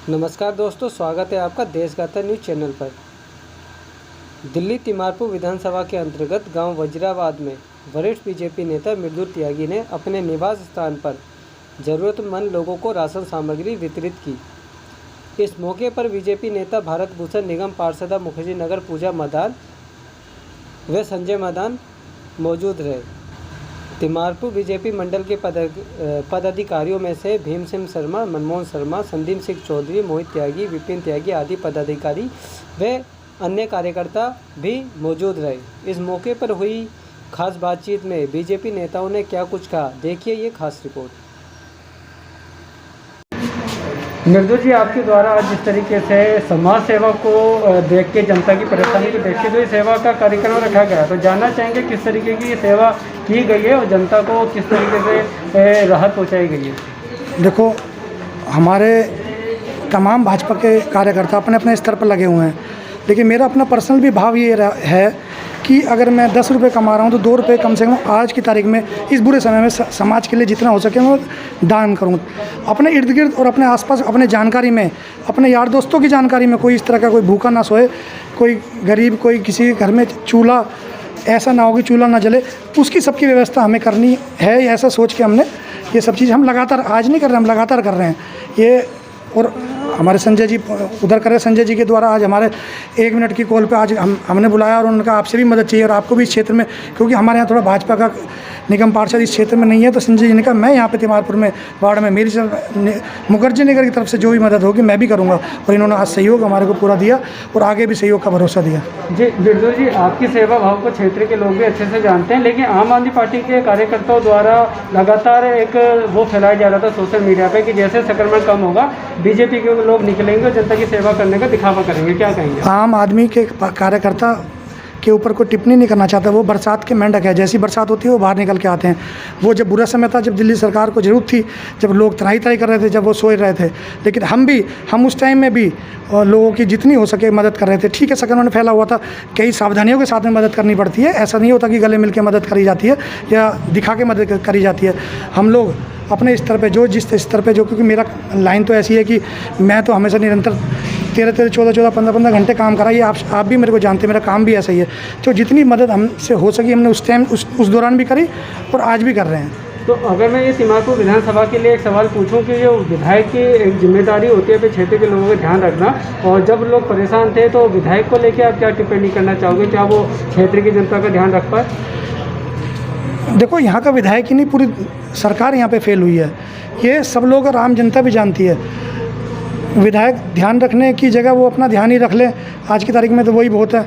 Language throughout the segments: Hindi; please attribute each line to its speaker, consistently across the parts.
Speaker 1: नमस्कार दोस्तों, स्वागत है आपका देशगाथा न्यूज़ चैनल पर। दिल्ली तिमारपुर विधानसभा के अंतर्गत गांव वजीराबाद में वरिष्ठ बीजेपी नेता मृदुल त्यागी ने अपने निवास स्थान पर जरूरतमंद लोगों को राशन सामग्री वितरित की। इस मौके पर बीजेपी नेता भारत भूषण निगम पार्षदा मुखर्जी नगर पूजा मदान व संजय मदान मौजूद रहे। तिमारपुर बीजेपी मंडल के पदाधिकारियों में से भीमसेन शर्मा, मनमोहन शर्मा, संदीप सिंह चौधरी, मोहित त्यागी, विपिन त्यागी आदि पदाधिकारी व अन्य कार्यकर्ता भी मौजूद रहे। इस मौके पर हुई खास बातचीत में बीजेपी नेताओं ने क्या कुछ कहा, देखिए ये खास रिपोर्ट। मृदुल जी, आपके द्वारा आज जिस तरीके से समाज सेवा को देख के, जनता की परेशानी को देख के जो सेवा का कार्यक्रम रखा गया, तो जानना चाहेंगे किस तरीके की सेवा की गई है और जनता को किस तरीके से राहत पहुंचाई गई है।
Speaker 2: देखो, हमारे तमाम भाजपा के कार्यकर्ता अपने अपने स्तर पर लगे हुए हैं, लेकिन मेरा अपना पर्सनल भी भाव ये है कि अगर मैं 10 रुपये कमा रहा हूँ तो 2 रुपये कम से कम आज की तारीख में, इस बुरे समय में समाज के लिए जितना हो सके मैं दान करूँ। अपने इर्द गिर्द और अपने आसपास, अपने जानकारी में, अपने यार दोस्तों की जानकारी में कोई इस तरह का कोई भूखा ना सोए, कोई गरीब, कोई किसी घर में चूल्हा ऐसा ना हो कि चूल्हा ना जले, उसकी सबकी व्यवस्था हमें करनी है। ऐसा सोच के हमने ये सब चीज़ हम लगातार आज नहीं कर रहे, हम लगातार कर रहे हैं ये। और हमारे संजय जी उधर कर रहे, संजय जी के द्वारा आज हमारे 1 मिनट की कॉल पे आज हमने बुलाया और उन्होंने कहा आपसे भी मदद चाहिए और आपको भी इस क्षेत्र में, क्योंकि हमारे यहाँ थोड़ा भाजपा का निगम पार्षद इस क्षेत्र में नहीं है, तो संजय जी ने कहा मैं यहाँ पे तिमारपुर में वार्ड में मेरी मुखर्जी नगर की तरफ से जो भी मदद होगी मैं भी करूँगा। और इन्होंने आज सहयोग हमारे को पूरा दिया और आगे भी सहयोग का भरोसा दिया।
Speaker 1: जी मृदुल जी, आपकी सेवा भाव को क्षेत्र के लोग भी अच्छे से जानते हैं, लेकिन आम आदमी पार्टी के कार्यकर्ताओं द्वारा लगातार एक वो फैलाया जा रहा था सोशल मीडिया पे कि जैसे संक्रमण कम होगा बीजेपी के लोग निकलेंगे और जनता की सेवा करने का दिखावा करेंगे, क्या कहेंगे?
Speaker 2: आम आदमी के कार्यकर्ता के ऊपर कोई टिप्पणी नहीं करना चाहता। वो बरसात के मेंढक है, जैसी बरसात होती है वो बाहर निकल के आते हैं। वो जब बुरा समय था, जब दिल्ली सरकार को ज़रूरत थी, जब लोग त्राही त्राही कर रहे थे, जब वो सोच रहे थे, लेकिन हम उस टाइम में भी लोगों की जितनी हो सके मदद कर रहे थे। ठीक है, संक्रमण फैला हुआ था, कई सावधानियों के साथ में मदद करनी पड़ती है। ऐसा नहीं होता कि गले मिल के मदद करी जाती है या दिखा के मदद करी जाती है। हम लोग अपने स्तर पे जिस स्तर पे क्योंकि मेरा लाइन तो ऐसी है कि मैं तो हमेशा निरंतर 13-13, 14-14, 15-15 घंटे काम करा। ये आप भी मेरे को जानते हैं, मेरा काम भी ऐसा ही है। तो जितनी मदद हमसे हो सकी हमने उस टाइम उस दौरान भी करी और आज भी कर रहे हैं।
Speaker 1: तो अगर मैं ये तिमारपुर विधानसभा के लिए एक सवाल पूछूं कि जो विधायक की एक जिम्मेदारी होती है अपने क्षेत्र के लोगों का ध्यान रखना, और जब लोग परेशान थे तो विधायक को लेकर आप क्या टिप्पणी करना चाहोगे? क्या वो क्षेत्र की जनता का ध्यान रख पाए?
Speaker 2: देखो, यहाँ का विधायक ही नहीं, पूरी सरकार यहाँ पे फेल हुई है। ये सब लोग और आम जनता भी जानती है। विधायक ध्यान रखने की जगह वो अपना ध्यान ही रख ले। आज की तारीख में तो वही बहुत है।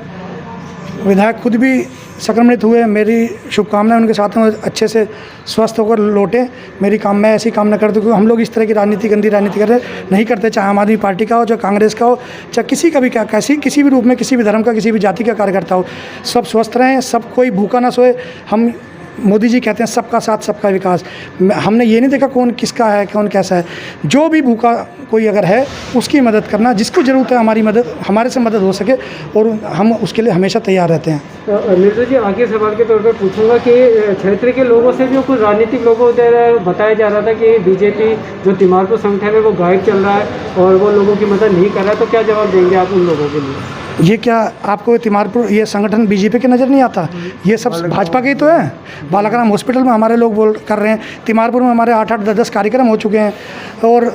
Speaker 2: विधायक खुद भी संक्रमित हुए, मेरी शुभकामनाएं उनके साथ में अच्छे से स्वस्थ होकर लौटे। मैं ऐसी कामना करता हूँ, क्योंकि हम लोग इस तरह की राजनीति, गंदी राजनीति नहीं करते, चाहे आम आदमी पार्टी का हो, चाहे कांग्रेस का हो, चाहे किसी का भी किसी भी रूप में, किसी भी धर्म का, किसी भी जाति का कार्यकर्ता हो। सब स्वस्थ रहें, सब कोई भूखा ना सोए। हम मोदी जी कहते हैं सबका साथ सबका विकास। हमने ये नहीं देखा कौन किसका है, कौन कैसा है। जो भी भूखा कोई अगर है उसकी मदद करना, जिसको ज़रूरत है हमारे से मदद हो सके, और हम उसके लिए हमेशा तैयार रहते हैं।
Speaker 1: तो मृदुल जी, आगे सवाल के तौर पर पूछूंगा कि क्षेत्र के लोगों से जो कुछ राजनीतिक लोगों द्वारा बताया जा रहा था कि बीजेपी जो तिमारपुर संगठन है वो गायब चल रहा है और वो लोगों की मदद नहीं कर रहा है, तो क्या जवाब देंगे आप उन लोगों के लिए?
Speaker 2: ये क्या आपको तिमारपुर ये संगठन बीजेपी के नज़र नहीं आता? ये सब भाजपा के ही तो है। बालाग्राम हॉस्पिटल में हमारे लोग कर रहे हैं, तिमारपुर में हमारे 8-8, 10-10 कार्यक्रम हो चुके हैं, और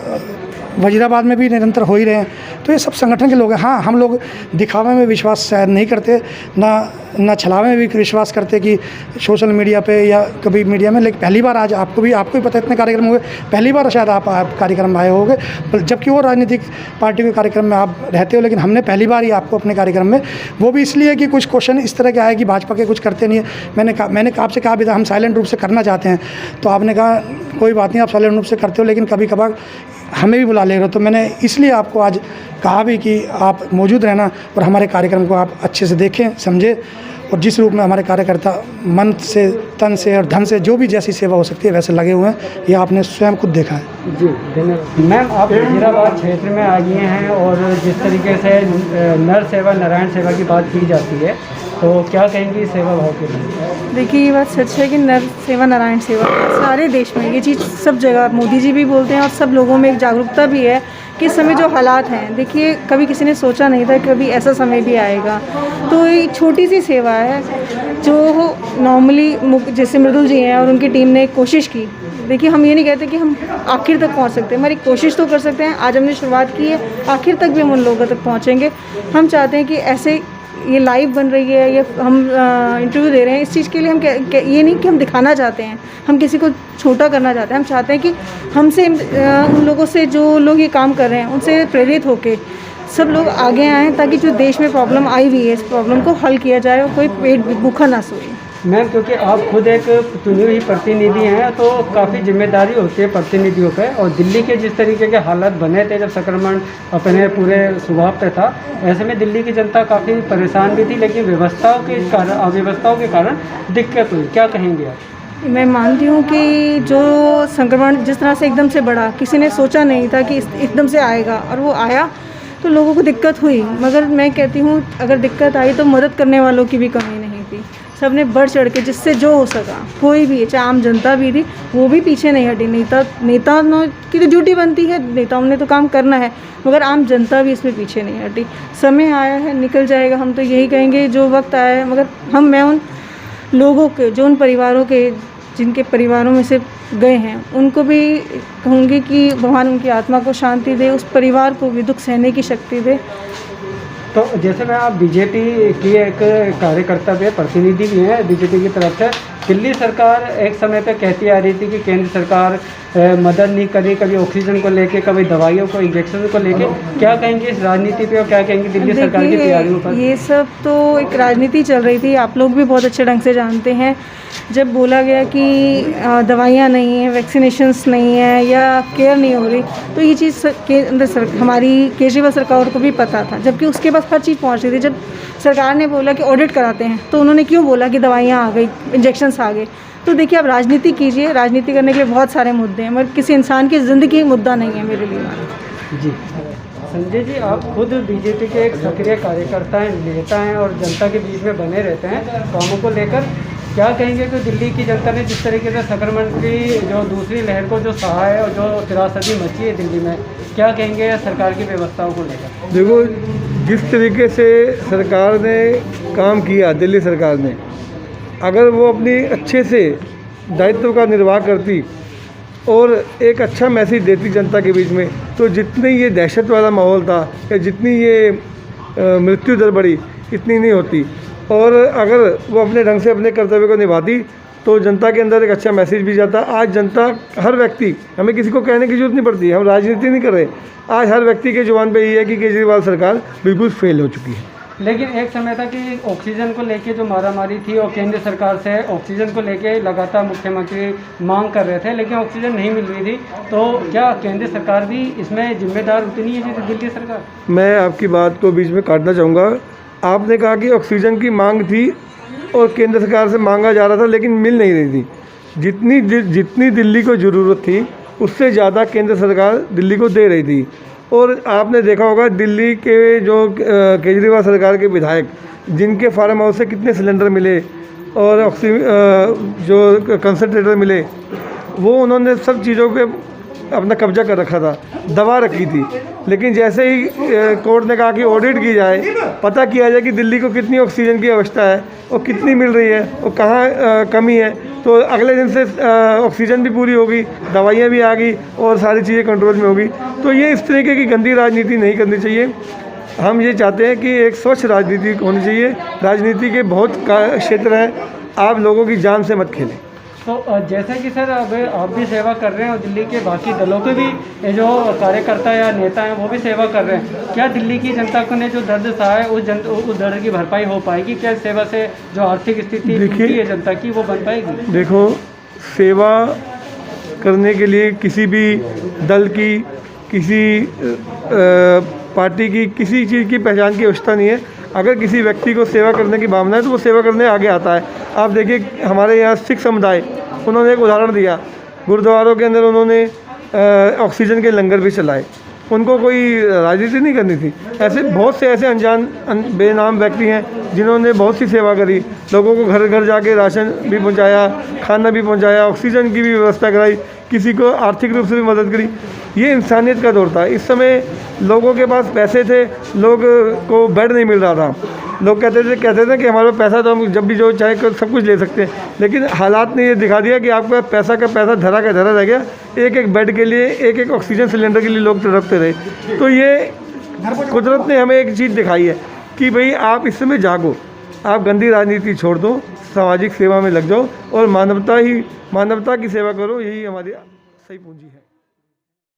Speaker 2: वजीराबाद में भी निरंतर हो ही रहे हैं। तो ये सब संगठन के लोग हैं। हाँ, हम लोग दिखावे में विश्वास शायद नहीं करते, ना छलावे में भी विश्वास करते कि सोशल मीडिया पे या कभी मीडिया में। लेकिन पहली बार आज आपको भी पता है इतने कार्यक्रम हुए, पहली बार शायद आप कार्यक्रम आए होंगे, जबकि वो राजनीतिक पार्टी के कार्यक्रम में आप रहते हो, लेकिन हमने पहली बार ही आपको अपने कार्यक्रम में, वो भी इसलिए कि कुछ क्वेश्चन इस तरह के आए कि भाजपा के कुछ करते नहीं है। मैंने आपसे कहा भी था हम साइलेंट रूप से करना चाहते हैं, तो आपने कहा कोई बात नहीं, आप साइलेंट रूप से करते हो, लेकिन कभी कभार हमें भी बुला ले रहे हो। तो मैंने इसलिए आपको आज कहा भी कि आप मौजूद रहना और हमारे कार्यक्रम को आप अच्छे से देखें, समझें, और जिस रूप में हमारे कार्यकर्ता मन से, तन से और धन से जो भी जैसी सेवा हो सकती है वैसे लगे हुए हैं, ये आपने स्वयं खुद देखा है।
Speaker 1: जी धन्यवाद। मैम, आप वजीराबाद क्षेत्र में आ गए हैं और जिस तरीके से नर सेवा नारायण सेवा की बात की जाती है, तो क्या कहेंगी सेवा भाव के लिए?
Speaker 3: देखिए, ये बात सच है कि नर सेवा नारायण सेवा सारे देश में ये चीज़ सब जगह मोदी जी भी बोलते हैं और सब लोगों में एक जागरूकता भी है कि इस समय जो हालात हैं, देखिए कभी किसी ने सोचा नहीं था कभी ऐसा समय भी आएगा। तो ये छोटी सी सेवा है जो नॉर्मली जैसे मृदुल जी हैं और उनकी टीम ने कोशिश की। देखिए हम ये नहीं कहते कि हम आखिर तक पहुंच सकते हैं, हमारी कोशिश तो कर सकते हैं। आज हमने शुरुआत की है, आखिर तक भी हम उन लोगों तक पहुंचेंगे। हम चाहते हैं कि ऐसे ये लाइव बन रही है, ये हम इंटरव्यू दे रहे हैं, इस चीज़ के लिए हम ये नहीं कि हम दिखाना चाहते हैं, हम किसी को छोटा करना चाहते हैं। हम चाहते हैं कि हमसे उन लोगों से जो लोग ये काम कर रहे हैं उनसे प्रेरित होकर सब लोग आगे आएँ, ताकि जो देश में प्रॉब्लम आई हुई है इस प्रॉब्लम को हल किया जाए और कोई पेट भूखा ना सोए।
Speaker 1: मैम, क्योंकि आप खुद एक चुनी हुई प्रतिनिधि हैं तो काफ़ी जिम्मेदारी होती है प्रतिनिधियों पे, और दिल्ली के जिस तरीके के हालात बने थे जब संक्रमण अपने पूरे स्वभाव पे था, ऐसे में दिल्ली की जनता काफ़ी परेशान भी थी, लेकिन अव्यवस्थाओं के कारण दिक्कत हुई। क्या कहेंगे आप?
Speaker 3: मैं मानती हूँ कि जो संक्रमण जिस तरह से एकदम से बढ़ा, किसी ने सोचा नहीं था कि एकदम से आएगा, और वो आया तो लोगों को दिक्कत हुई। मगर मैं कहती हूँ अगर दिक्कत आई तो मदद करने वालों की भी कमी नहीं थी। सब ने बढ़ चढ़ के जिससे जो हो सका, कोई भी चाहे आम जनता भी थी वो भी पीछे नहीं हटी। नेताओं की तो ड्यूटी बनती है, नेताओं ने तो काम करना है, मगर आम जनता भी इसमें पीछे नहीं हटी। समय आया है, निकल जाएगा, हम तो यही कहेंगे जो वक्त आया है। मगर मैं उन लोगों के, जो उन परिवारों के जिनके परिवारों में से गए हैं, उनको भी कहूँगी कि भगवान उनकी आत्मा को शांति दे, उस परिवार को भी दुख सहने की शक्ति दे।
Speaker 1: तो जैसे मैं आप बीजेपी की एक कार्यकर्ता भी है, प्रतिनिधि भी हैं बीजेपी की तरफ से। दिल्ली सरकार एक समय पे कहती आ रही थी कि केंद्र सरकार मदद नहीं करी, कभी ऑक्सीजन को लेके, कभी दवाइयों को, इंजेक्शन को लेके। क्या कहेंगे इस राजनीति पे और क्या कहेंगे दिल्ली सरकार की तैयारियों पर?
Speaker 3: ये सब तो एक राजनीति चल रही थी, आप लोग भी बहुत अच्छे ढंग से जानते हैं। जब बोला गया कि दवाइयाँ नहीं हैं, वैक्सीनेशंस नहीं है या केयर नहीं हो रही, तो ये चीज़ हमारी केजरीवाल सरकार को भी पता था, जबकि उसके पास हर चीज़ पहुँच रही थी। जब सरकार ने बोला कि ऑडिट कराते हैं, तो उन्होंने क्यों बोला कि दवाइयाँ आ गई, इंजेक्शन्स आ गए? तो देखिए आप राजनीति कीजिए, राजनीति करने के लिए बहुत सारे मुद्दे हैं, मगर किसी इंसान की ज़िंदगी मुद्दा नहीं है मेरे लिए।
Speaker 1: जी संजय जी, आप खुद बीजेपी के एक सक्रिय कार्यकर्ता हैं, नेता हैं और जनता के बीच में बने रहते हैं कामों को लेकर। क्या कहेंगे कि दिल्ली की जनता ने जिस तरीके से संक्रमण की जो दूसरी लहर को जो सहा है और जो त्रासदी मची है दिल्ली में, क्या कहेंगे सरकार की व्यवस्थाओं को लेकर?
Speaker 4: देखो, जिस तरीके से सरकार ने काम किया, दिल्ली सरकार ने, अगर वो अपनी अच्छे से दायित्व का निर्वाह करती और एक अच्छा मैसेज देती जनता के बीच में, तो जितनी ये दहशत वाला माहौल था या जितनी ये मृत्यु दर बढ़ी, इतनी नहीं होती। और अगर वो अपने ढंग से अपने कर्तव्य को निभाती तो जनता के अंदर एक अच्छा मैसेज भी जाता। आज जनता, हर व्यक्ति, हमें किसी को कहने की जरूरत नहीं पड़ती, हम राजनीति नहीं कर रहे, आज हर व्यक्ति के जुबान पे ये है कि केजरीवाल सरकार बिल्कुल फेल हो चुकी है।
Speaker 1: लेकिन एक समय था कि ऑक्सीजन को लेके जो मारामारी थी और केंद्र सरकार से ऑक्सीजन को लेके लगातार मुख्यमंत्री मांग कर रहे थे, लेकिन ऑक्सीजन नहीं मिल रही थी। तो क्या केंद्र सरकार भी इसमें जिम्मेदार उतनी है जैसे दिल्ली सरकार?
Speaker 4: मैं आपकी बात को बीच में काटना चाहूँगा। आपने कहा कि ऑक्सीजन की मांग थी और केंद्र सरकार से मांगा जा रहा था, लेकिन मिल नहीं रही थी। जितनी दिल्ली को ज़रूरत थी उससे ज़्यादा केंद्र सरकार दिल्ली को दे रही थी। और आपने देखा होगा दिल्ली के जो केजरीवाल सरकार के विधायक, जिनके फार्म हाउस से कितने सिलेंडर मिले और जो कंसनट्रेटर मिले, वो उन्होंने सब चीज़ों पे अपना कब्जा कर रखा था, दबा रखी थी। लेकिन जैसे ही कोर्ट ने कहा कि ऑडिट की जाए, पता किया जाए कि दिल्ली को कितनी ऑक्सीजन की आवश्यकता है और कितनी मिल रही है और कहाँ कमी है, तो अगले दिन से ऑक्सीजन भी पूरी होगी, दवाइयाँ भी आ गई और सारी चीज़ें कंट्रोल में होगी। तो ये इस तरीके की गंदी राजनीति नहीं करनी चाहिए। हम ये चाहते हैं कि एक स्वच्छ राजनीति होनी चाहिए। राजनीति के बहुत क्षेत्र हैं, आप लोगों की जान से मत खेलें।
Speaker 1: तो जैसे कि सर अब आप भी सेवा कर रहे हैं और दिल्ली के बाकी दलों के भी जो कार्यकर्ता या नेता हैं वो भी सेवा कर रहे हैं, क्या दिल्ली की जनता को ने जो दर्द सहा है उस दर्द की भरपाई हो पाएगी? क्या सेवा से जो आर्थिक स्थिति है जनता की वो बन पाएगी?
Speaker 4: देखो, सेवा करने के लिए किसी भी दल की, किसी पार्टी की, किसी चीज़ की पहचान की आवश्यकता नहीं है। अगर किसी व्यक्ति को सेवा करने की भावना है तो वो सेवा करने आगे आता है। आप देखिए हमारे यहाँ सिख समुदाय, उन्होंने एक उदाहरण दिया, गुरुद्वारों के अंदर उन्होंने ऑक्सीजन के लंगर भी चलाए, उनको कोई राजनीति नहीं करनी थी। ऐसे बहुत से ऐसे अनजान बेनाम व्यक्ति हैं जिन्होंने बहुत सी सेवा करी, लोगों को घर घर जाके राशन भी पहुंचाया, खाना भी पहुंचाया, ऑक्सीजन की भी व्यवस्था कराई। किसी को आर्थिक रूप से भी मदद करी। ये इंसानियत का दौर था। इस समय लोगों के पास पैसे थे, लोग को बेड नहीं मिल रहा था। लोग कहते थे कि हमारे पास पैसा तो हम जब भी जो चाहे सब कुछ ले सकते हैं, लेकिन हालात ने ये दिखा दिया कि आपका पैसा का पैसा धरा का धरा रह गया। एक एक बेड के लिए, एक एक ऑक्सीजन सिलेंडर के लिए लोग तड़पते रहे। तो ये कुदरत ने हमें एक चीज़ दिखाई है कि भाई आप इस समय जागो, आप गंदी राजनीति छोड़ दो, सामाजिक सेवा में लग जाओ और मानवता की सेवा करो। यही हमारी सही पूंजी है।